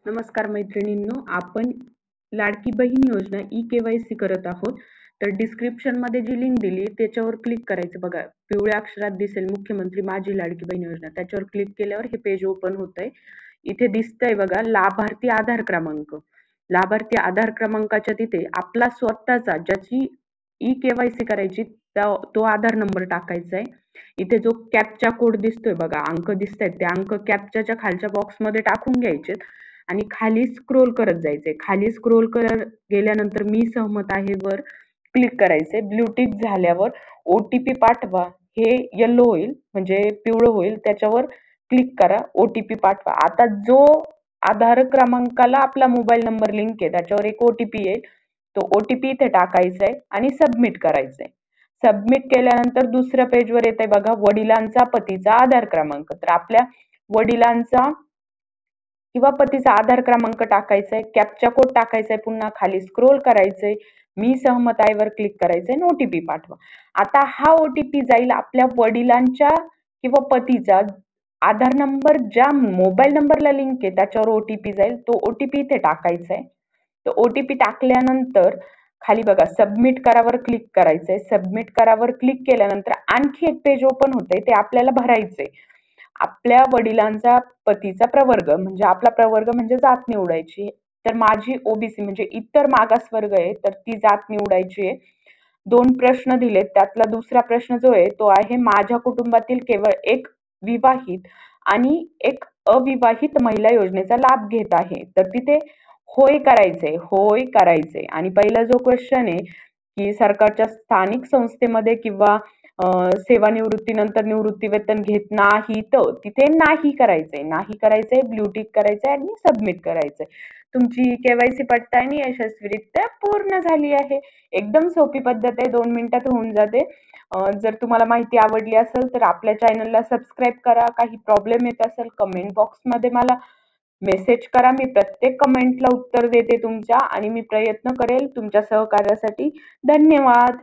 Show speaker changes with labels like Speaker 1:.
Speaker 1: नमस्कार मैत्रिणींनो, आपण लाडकी बहीण योजना ई-के-वाय-सी करत आहोत. तर डिस्क्रिप्शनमध्ये जी लिंक दिली त्याच्यावर क्लिक करायचं बघा. पिवळ्या अक्षरात दिसेल मुख्यमंत्री माझी लाडकी बहीण योजना. त्याच्यावर क्लिक केल्यावर हे पेज ओपन होतंय. इथे दिसतंय बघा लाभार्थी आधार क्रमांक. लाभार्थी आधार क्रमांकाच्या तिथे आपला स्वतःचा ज्याची ई-के-वाय-सी करायची तो आधार नंबर टाकायचा आहे. इथे जो कॅप्चा कोड दिसतोय बघा, अंक दिसतायत, ते अंक कॅप्चाच्या खालच्या बॉक्समध्ये टाकून घ्यायचे आणि खाली स्क्रोल करत जायचंय. खाली स्क्रोल करत गेल्यानंतर मी सहमत आहे वर क्लिक करायचंय. ब्लू टिक झाल्यावर ओटीपी पाठवा हे येलो होईल, म्हणजे पिवळं होईल, त्याच्यावर क्लिक करा. ओटीपी पाठवा. आता जो आधार क्रमांकाला आपला मोबाईल नंबर लिंक आहे त्याच्यावर एक ओटीपी येईल. तो ओटीपी इथे टाकायचा आहे आणि सबमिट करायचंय. सबमिट केल्यानंतर दुसऱ्या पेजवर येते बघा वडिलांचा पतीचा आधार क्रमांक. तर आपल्या वडिलांचा किंवा पतीचा आधार क्रमांक टाकायचा आहे, कॅप्चा कोड टाकायचा आहे, पुन्हा खाली स्क्रोल करायचंय, मी सहमत आहे वर क्लिक करायचंय आणि ओटीपी पाठवा. आता हा ओटीपी जाईल आपल्या वडिलांच्या किंवा पतीचा आधार नंबर ज्या मोबाईल नंबरला लिंक आहे त्याच्यावर ओटीपी जाईल. तो ओटीपी इथे टाकायचा आहे. तो ओटीपी टाकल्यानंतर खाली बघा सबमिट करावर क्लिक करायचंय. सबमिट करावर क्लिक केल्यानंतर आणखी एक पेज ओपन होतंय, ते आपल्याला भरायचंय. आपल्या वडिलांचा पतीचा प्रवर्ग म्हणजे आपला प्रवर्ग म्हणजे जात निवडायची. तर माझी ओबीसी म्हणजे इतर मागासवर्ग आहे, तर ती जात निवडायची आहे. 2 प्रश्न दिलेत, त्यातला दुसरा प्रश्न जो आहे तो आहे माझ्या कुटुंबातील केवळ एक विवाहित आणि एक अविवाहित महिला योजनेचा लाभ घेत आहे. तर तिथे होय करायचंय, होय करायचंय. आणि पहिला जो क्वेश्चन आहे की सरकारच्या स्थानिक संस्थेमध्ये किंवा सेवानिवृत्तीनंतर निवृत्ती वेतन घेत नाही, तर तिथे नाही करायचंय. नाही करायचंय, ब्लू टिक करायचंय आणि सबमिट करायचंय. तुमची केवायसी पडताळणी यशस्वीरित्या पूर्ण झाली आहे. एकदम सोपी पद्धत आहे, 2 मिनिटात होऊन जाते. जर तुम्हाला माहिती आवडली असेल तर आपल्या चॅनलला सबस्क्राईब करा. काही प्रॉब्लेम येत असेल कमेंट बॉक्समध्ये मला मेसेज करा. मी प्रत्येक कमेंटला उत्तर देते तुमच्या आणि मी प्रयत्न करेल तुमच्या सहकार्यासाठी. धन्यवाद.